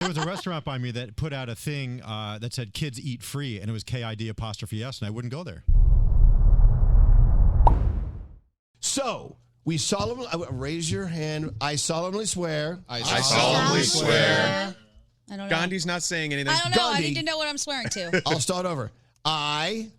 There was a restaurant by me that put out a thing that said kids eat free, and it was KID''S, and I wouldn't go there. So, we solemnly, raise your hand. I solemnly swear. I solemnly swear. I don't know. Gandhi's not saying anything. I don't know. Gandhi. I need to know what I'm swearing to. I'll start over. I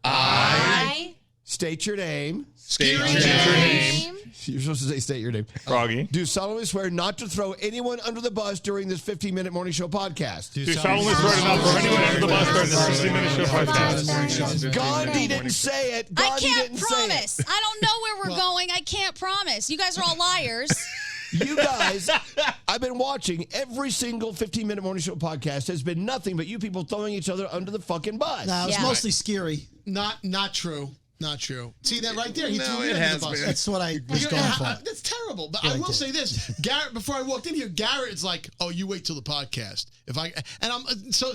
state your name. State your name. You're supposed to say state your name. Froggy. Do solemnly swear not to throw anyone under the bus during this 15-minute morning show podcast. Do solemnly swear to not throw anyone under the bus during this 15-minute show podcast. Gandhi didn't say it. I can't promise. I don't know where we're going. I can't promise. You guys are all liars. You guys, I've been watching every single 15-minute morning show podcast. Has been nothing but you people throwing each other under the fucking bus. No, it was mostly scary. Not true. Not true. See that right there? He threw it me has under the bus. been. That's what I was going for. That's terrible. But I will say this, Garrett. Before I walked in here, Garrett's like, "Oh, you wait till the podcast." Garrett. So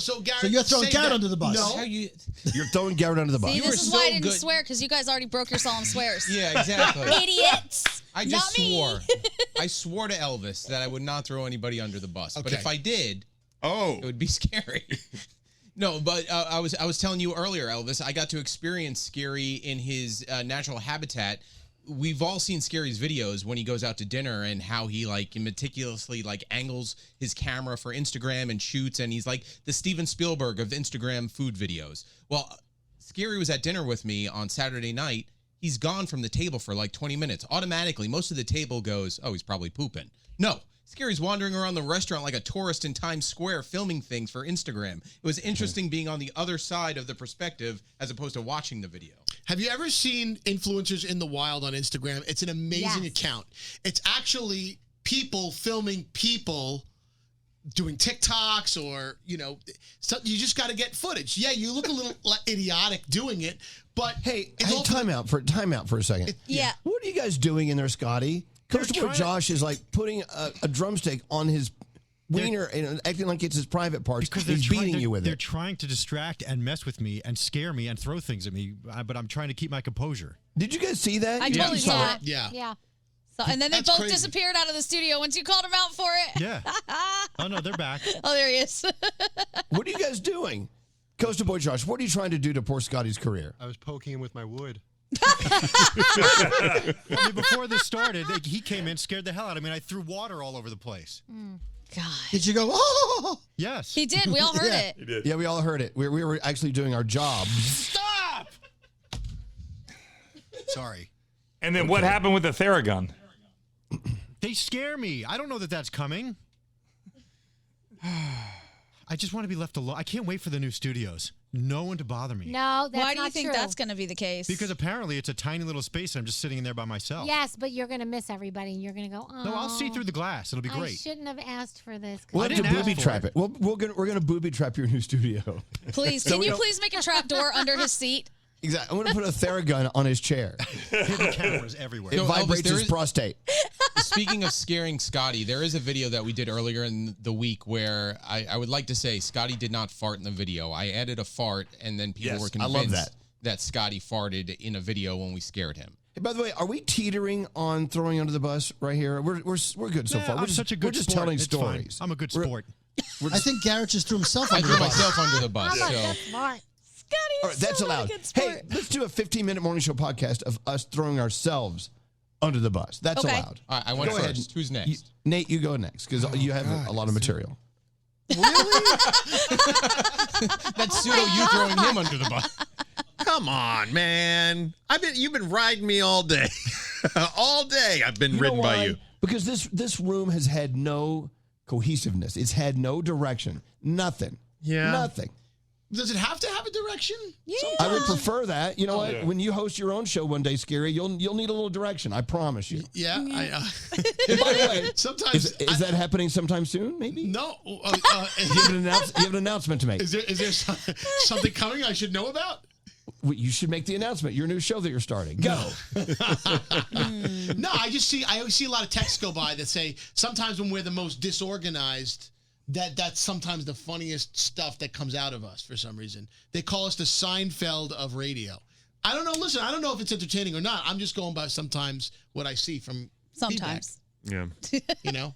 you're throwing Garrett under the bus. No, You're throwing Garrett under the bus. See, this is why I didn't swear, because you guys already broke your solemn swears. Yeah, exactly. Idiots. I just swore. I swore to Elvis that I would not throw anybody under the bus. But if I did, it would be scary. No, but I was telling you earlier, Elvis, I got to experience Scary in his natural habitat. We've all seen Scary's videos when he goes out to dinner and how he meticulously angles his camera for Instagram and shoots, and he's like the Steven Spielberg of Instagram food videos. Well, Scary was at dinner with me on Saturday night. He's gone from the table for 20 minutes. Automatically, most of the table goes, "Oh, he's probably pooping." No. Scary's wandering around the restaurant like a tourist in Times Square filming things for Instagram. It was interesting being on the other side of the perspective as opposed to watching the video. Have you ever seen influencers in the wild on Instagram? It's an amazing account. It's actually people filming people doing TikToks or, so you just got to get footage. Yeah, you look a little idiotic doing it, but hey, time out for a second. Yeah. What are you guys doing in there, Scotty? Coach Josh is putting a drumstick on his wiener and acting like it's his private parts because he's beating you with it. They're trying to distract and mess with me and scare me and throw things at me, but I'm trying to keep my composure. Did you guys see that? I totally saw it. Yeah. So, and then they both disappeared out of the studio once you called them out for it. Yeah. Oh, no, they're back. Oh, there he is. What are you guys doing? Coach Boy Josh, what are you trying to do to poor Scotty's career? I was poking him with my wood. Before this started, he came in, scared the hell out of me, and I threw water all over the place. God. Did you go, oh? Yes. He did. We all heard it. He did. Yeah, we all heard it. We were actually doing our job. Stop! Sorry. And then what happened with the Theragun? They scare me. I don't know that that's coming. I just want to be left alone. I can't wait for the new studios. No one to bother me. No, that's not true. Why do you think that's going to be the case? Because apparently it's a tiny little space and I'm just sitting in there by myself. Yes, but you're going to miss everybody and you're going to go, oh. No, I'll see through the glass. It'll be great. I shouldn't have asked for this. We'll have to booby trap it. We're gonna booby trap your new studio. Please, can you please make a trap door under his seat? Exactly. I'm going to put a Theragun on his chair. Hidden cameras everywhere. It vibrates his prostate. Speaking of scaring Scotty, there is a video that we did earlier in the week where I would like to say Scotty did not fart in the video. I added a fart, and then people were convinced that Scotty farted in a video when we scared him. Hey, by the way, are we teetering on throwing under the bus right here? We're good so far. I'm such a good We're just sport. telling It's stories. fine. I'm a good sport. I think Garrett just threw himself I under threw the bus. myself under the bus. That's smart. Scotty is All right, that's so allowed. Good sport. Hey, let's do a 15-minute morning show podcast of us throwing ourselves under the bus. That's allowed. All right, I went Go first. ahead. Who's next? Nate, you go next because you have a lot of material. Really? That's pseudo you throwing him under the bus. Come on, man. You've been riding me all day. All day I've been ridden by you. Because this room has had no cohesiveness. It's had no direction. Nothing. Yeah. Nothing. Does it have to have a direction? Yeah. I would prefer that. You know what? Yeah. When you host your own show one day, Scary, you'll need a little direction. I promise you. Yeah. By the way, sometimes is that happening sometime soon? Maybe. No. You have an announcement to make. Is there something coming I should know about? You should make the announcement. Your new show that you're starting. Go. No, I see a lot of texts go by that say sometimes when we're the most disorganized, that's sometimes the funniest stuff that comes out of us for some reason. They call us the Seinfeld of radio. I don't know. Listen, I don't know if it's entertaining or not. I'm just going by sometimes what I see from sometimes. Feedback. Yeah. You know?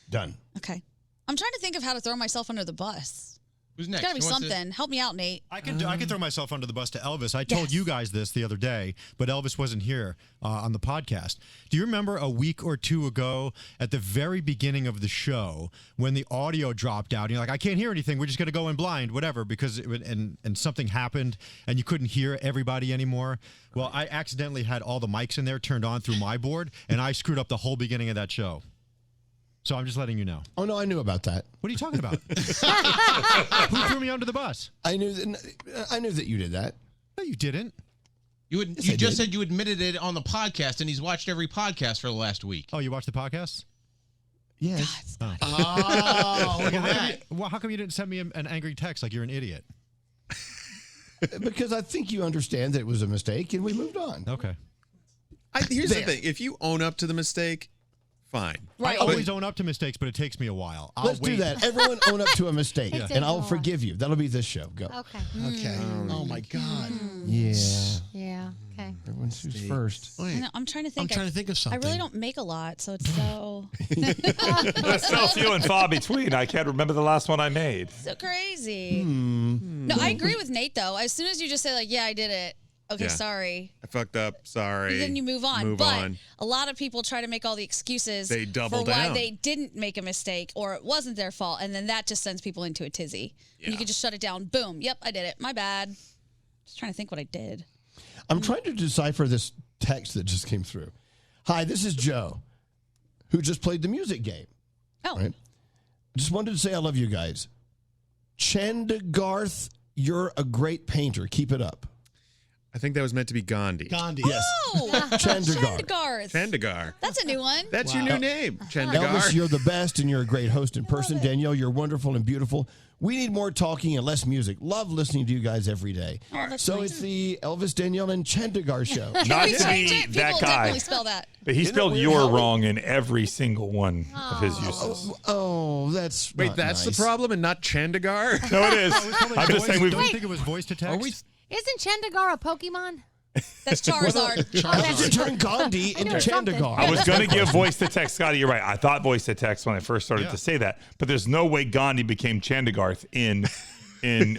Done. Okay. I'm trying to think of how to throw myself under the bus. Who's next? There's got to be something. Help me out, Nate. I can throw myself under the bus to Elvis. I told you guys this the other day, but Elvis wasn't here on the podcast. Do you remember a week or two ago at the very beginning of the show when the audio dropped out? And you're like, I can't hear anything. We're just going to go in blind, whatever, because and something happened and you couldn't hear everybody anymore. Well, I accidentally had all the mics in there turned on through my board, and I screwed up the whole beginning of that show. So I'm just letting you know. Oh, no, I knew about that. What are you talking about? Who threw me under the bus? I knew that you did that. No, you didn't. You just said you admitted it on the podcast, and he's watched every podcast for the last week. Oh, you watched the podcast? Yes. Oh, look at that. How come you didn't send me an angry text like you're an idiot? Because I think you understand that it was a mistake, and we moved on. Okay. Here's the thing. If you own up to the mistake, fine. Right. I always own up to mistakes, but it takes me a while. Let's do that. Everyone own up to a mistake, and I'll forgive you. That'll be this show. Go. Okay. Okay. Oh, my God. Yeah. Yeah. Okay. Everyone choose first. I know, I'm trying to think. I'm trying to think of something. I really don't make a lot, so it's so... There's so few and far between. I can't remember the last one I made. So crazy. No, I agree with Nate, though. As soon as you just say, like, yeah, I did it. Okay, sorry. I fucked up. Sorry. Then you move on. But a lot of people try to make all the excuses for why they didn't make a mistake or it wasn't their fault, and then that just sends people into a tizzy. Yeah. You can just shut it down. Boom. Yep, I did it. My bad. Just trying to think what I did. I'm trying to decipher this text that just came through. Hi, this is Joe, who just played the music game. Oh. Right? Just wanted to say I love you guys. Chandigarth, you're a great painter. Keep it up. I think that was meant to be Gandhi. Gandhi. Yes. Oh, Chandigarth. Chandigarth. That's a new one. That's your new name, Chandigarth. Elvis, you're the best, and you're a great host in person. Danielle, you're wonderful and beautiful. We need more talking and less music. Love listening to you guys every day. So it's the Elvis, Danielle, and Chandigarth show. Not to be that guy. Spell that. But he spelled "you're" wrong in every single one of his uses. Oh, that's Wait, that's the problem, and not Chandigarh? No, it is. I'm just saying Don't you think it was voice to text? Isn't Chandigarh a Pokemon? That's Charizard. You turn Gandhi into Chandigarh. I was going to give voice to text, Scotty. You're right. I thought voice to text when I first started to say that, but there's no way Gandhi became Chandigarth in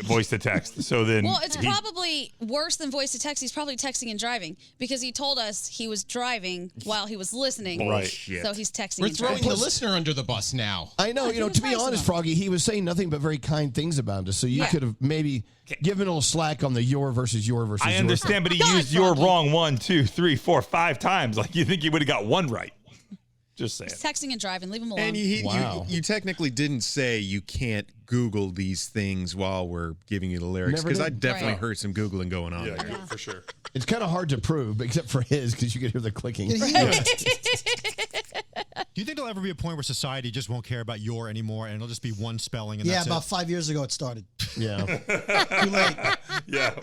voice to text. So then, well, it's probably worse than voice to text. He's probably texting and driving because he told us he was driving while he was listening. Right. So he's texting. We're and throwing driving. the listener under the bus now. I know. To be honest, Froggy, he was saying nothing but very kind things about us. So you could have maybe given a little slack on the your versus your versus I your. understand, but he used "your" wrong 1, 2, 3, 4, 5 times. Like you think he would have got one right. Just saying. He's texting and driving. Leave him alone. And you technically didn't say you can't Google these things while we're giving you the lyrics, because I definitely heard some Googling going on there. Yeah, for sure. It's kind of hard to prove, except for his, because you can hear the clicking. Do you think there'll ever be a point where society just won't care about your anymore and it'll just be one spelling? And Yeah, that's about it? 5 years ago it started. Yeah. Too late. Yeah.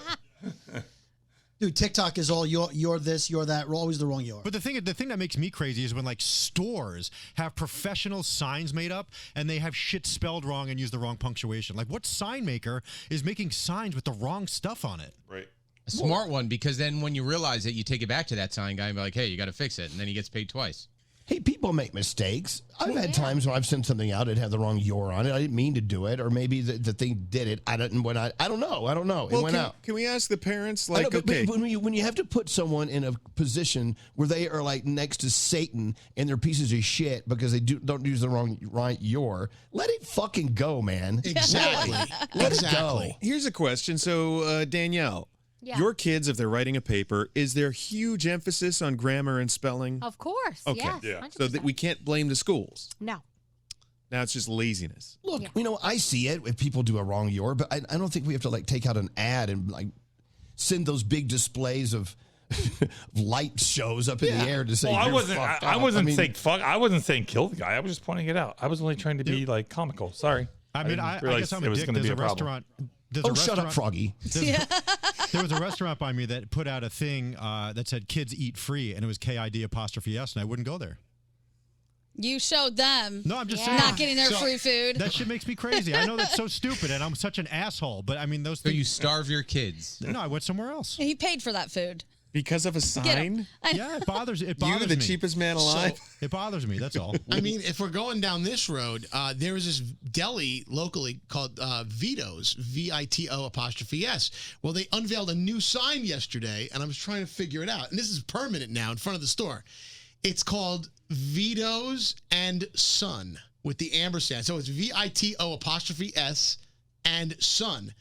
Dude, TikTok is all you're this, you're that. We're always the wrong you're. But the thing that makes me crazy is when like stores have professional signs made up and they have shit spelled wrong and use the wrong punctuation. Like, what sign maker is making signs with the wrong stuff on it? Right. A smart one, because then when you realize it, you take it back to that sign guy and be like, hey, you got to fix it. And then he gets paid twice. Hey, people make mistakes. I've had times when I've sent something out, it had the wrong "your" on it. I didn't mean to do it, or maybe the thing did it. I don't know. Well, it went out. Can we ask the parents, But okay? when you have to put someone in a position where they are like next to Satan and they're pieces of shit because they don't use the right "your," let it fucking go, man. Exactly. Let it go. Here's a question. So, Danielle, Yeah. your kids, if they're writing a paper, is there huge emphasis on grammar and spelling? Of course. Okay. Yes. Yeah. 100%. So that we can't blame the schools. No. Now it's just laziness. Look, I see it if people do a wrong "your," but I don't think we have to like take out an ad and like send those big displays of light shows up in the air to say. Well, I wasn't saying fuck. I wasn't saying kill the guy. I was just pointing it out. I was only trying to be like comical. Sorry. I mean, I guess I'm a dick. There's a restaurant. Shut up, Froggy. There was a restaurant by me that put out a thing that said "Kids Eat Free," and it was KID''S, and I wouldn't go there. You showed them. No, I'm just saying. Not getting their free food. That shit makes me crazy. I know that's so stupid, and I'm such an asshole. But I mean, those So things. you starve your kids. No, I went somewhere else. He paid for that food. Because of a sign? Yeah, it bothers me. You, the cheapest man alive? It bothers me, that's all. I mean, if we're going down this road, there is this deli locally called Vito's, VITO''S. Well, they unveiled a new sign yesterday, and I was trying to figure it out. And this is permanent now in front of the store. It's called Vito's and Son with the ampersand. So it's VITO''S and Son.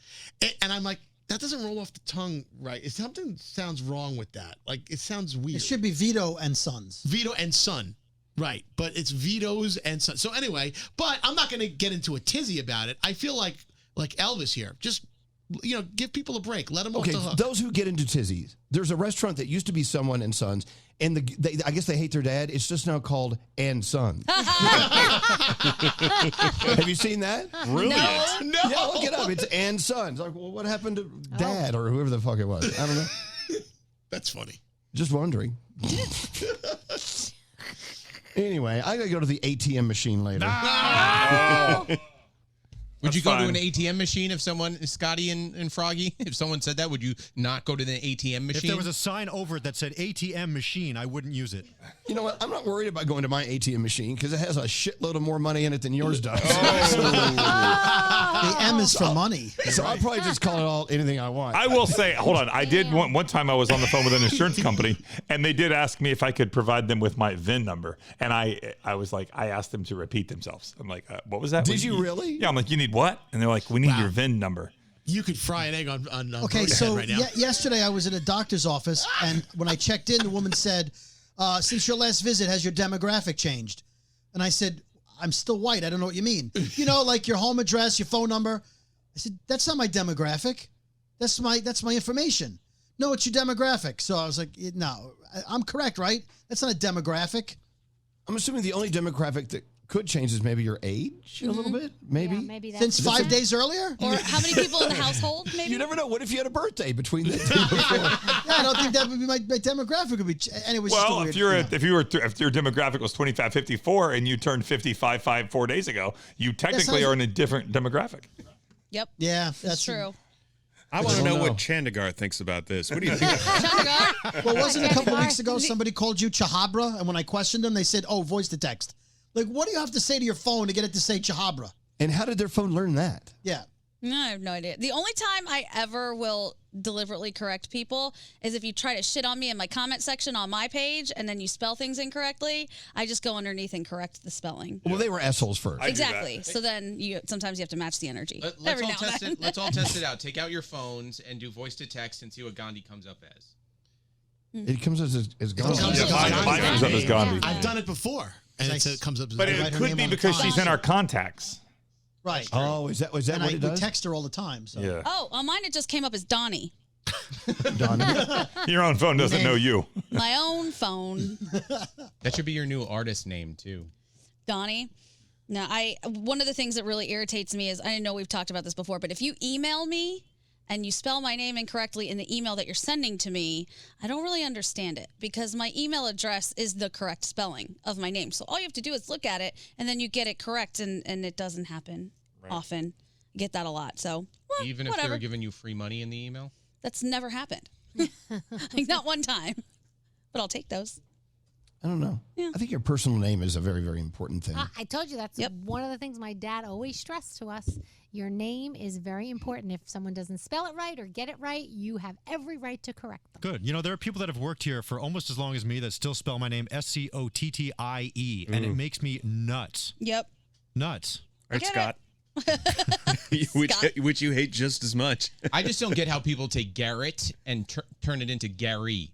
And I'm like, that doesn't roll off the tongue right. Something sounds wrong with that. Like, it sounds weird. It should be Vito and Sons. Vito and Son. Right. But it's Vito's and Son. So anyway, but I'm not going to get into a tizzy about it. I feel like Elvis here. Just, give people a break. Let them off the hook. Those who get into tizzies, there's a restaurant that used to be Someone and Sons, and I guess they hate their dad. It's just now called And Son. Have you seen that? Really? No. Yeah, look it up. It's And Son. It's like, well, what happened to Dad or whoever the fuck it was? I don't know. That's funny. Just wondering. Anyway, I gotta go to the ATM machine later. Would you go to an ATM machine if someone, Scotty and Froggy, if someone said that, would you not go to the ATM machine? If there was a sign over it that said ATM machine, I wouldn't use it. You know what? I'm not worried about going to my ATM machine because it has a shitload of more money in it than yours does. The M is for money. So I'll probably just call it anything I want. I will say, hold on. I did one time I was on the phone with an insurance company, and they did ask me if I could provide them with my VIN number. And I was like, I asked them to repeat themselves. I'm like, what was that? Did you really? Yeah, I'm like, you need what? And they're like, we need your VIN number. You could fry an egg on Okay, Brody's so head right now. yesterday I was at a doctor's office, and when I checked in, the woman said, since your last visit, has your demographic changed? And I said, I'm still white. I don't know what you mean. Like your home address, your phone number. I said, that's not my demographic. That's my information. No, it's your demographic. So I was like, no, I'm correct, right? That's not a demographic. I'm assuming the only demographic that could change is maybe your age a little bit, maybe. Yeah, maybe that's Since 5 days earlier? Or how many people in the household, maybe? You never know. What if you had a birthday between the two before? Yeah, I don't think that would be my demographic would be. Anyways, Well, if your demographic was 25-54 and you turned 55 4 days ago, you technically are in a different demographic. Yep. Yeah, that's true. I want to know what Chandigarh thinks about this. What do you think? Chandigarh? Well, wasn't a couple of weeks ago somebody called you Chahabra, and when I questioned them, they said, "Oh, voice to text." Like, what do you have to say to your phone to get it to say Chahabra? And how did their phone learn that? Yeah. No, I have no idea. The only time I ever will deliberately correct people is if you try to shit on me in my comment section on my page and then you spell things incorrectly. I just go underneath and correct the spelling. Well, they were assholes first. Exactly. So then sometimes you have to match the energy. Let's all test it out. Take out your phones and do voice to text and see what Gandhi comes up as. It comes as Gandhi. Mine comes up as Gandhi. I've done it before, and it comes up as But it could be because she's in our contacts. Right. Oh, is that what it does? We text her all the time. So. Yeah. Oh, on mine it just came up as Donnie. Donnie. Your own phone doesn't know you. My own phone. That should be your new artist name, too. Donnie. Now, one of the things that really irritates me is, I know we've talked about this before, but if you email me and you spell my name incorrectly in the email that you're sending to me, I don't really understand it because my email address is the correct spelling of my name. So all you have to do is look at it and then you get it correct, and it doesn't happen often. I get that a lot. So, even if whatever. they were giving you free money in the email? That's never happened. Like, not one time. But I'll take those. I don't know. Yeah. I think your personal name is a very, very important thing. I told you that's one of the things my dad always stressed to us. Your name is very important. If someone doesn't spell it right or get it right, you have every right to correct them. Good. There are people that have worked here for almost as long as me that still spell my name Scottie, and it makes me nuts. Yep. Nuts. Right, Scott. which you hate just as much. I just don't get how people take Garrett and turn it into Gary.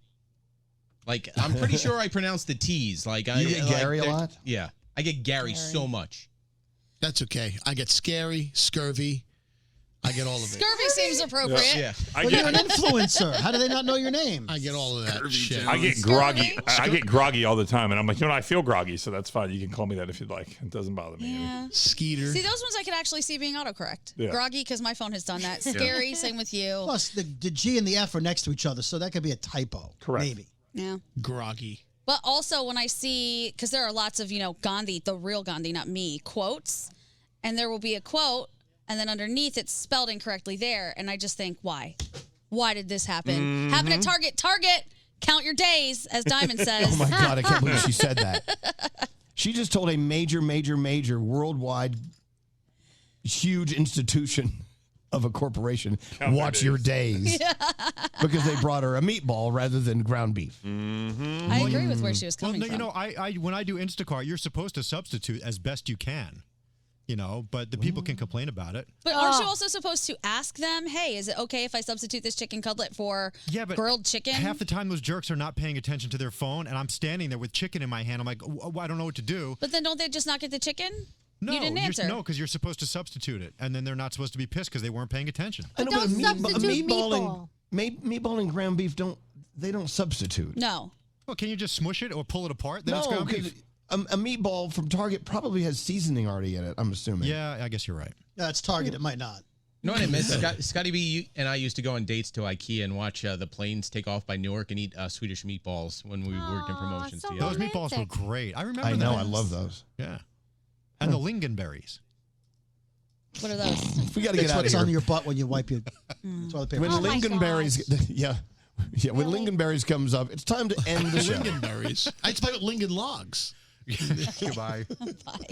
Like, I'm pretty sure I pronounce the T's. Like, you get Gary a lot? Yeah. I get Gary so much. That's okay. I get scary, scurvy. I get all of it. Scurvy seems appropriate. Yeah. Well, you're an influencer. How do they not know your name? I get all of that shit. I get groggy. I get groggy all the time, and I'm like, I feel groggy, so that's fine. You can call me that if you'd like. It doesn't bother me. Yeah. Skeeter. See, those ones I could actually see being autocorrect. Yeah. Groggy, because my phone has done that. Scary, same with you. Plus, the G and the F are next to each other, so that could be a typo. Correct. Maybe. Yeah. Groggy. But also when I see, because there are lots of, Gandhi, the real Gandhi, not me, quotes, and there will be a quote, and then underneath it's spelled incorrectly there, and I just think, why? Why did this happen? Happen at Target. Count your days, as Diamond says. Oh my God, I can't believe she said that. She just told a major worldwide huge institution of a corporation, watch your days. Because they brought her a meatball rather than ground beef. Mm-hmm. I agree with where she was coming from. I when I do Instacart, you're supposed to substitute as best you can. But the people can complain about it. But aren't you also supposed to ask them, hey, is it okay if I substitute this chicken cutlet for grilled chicken? Half the time those jerks are not paying attention to their phone, and I'm standing there with chicken in my hand. I'm like, I don't know what to do. But then don't they just not get the chicken? No, you didn't answer. No, because you're supposed to substitute it, and then they're not supposed to be pissed because they weren't paying attention. I know, but a meatball and ground beef don't substitute. No. Well, can you just smush it or pull it apart? Then it's ground beef. A meatball from Target probably has seasoning already in it, I'm assuming. Yeah, I guess you're right. Yeah, it's Target. It might not. You know what I miss? Scotty B and I used to go on dates to IKEA and watch the planes take off by Newark and eat Swedish meatballs when we worked in promotions together. Those meatballs were great. I remember I know, I love those. Yeah. And the lingonberries. What are those? We got to get out of here. It's what's on your butt when you wipe your... When lingonberries... when lingonberries comes up, it's time to end the show. Lingonberries. I used to play with Lingon logs. Goodbye. Bye.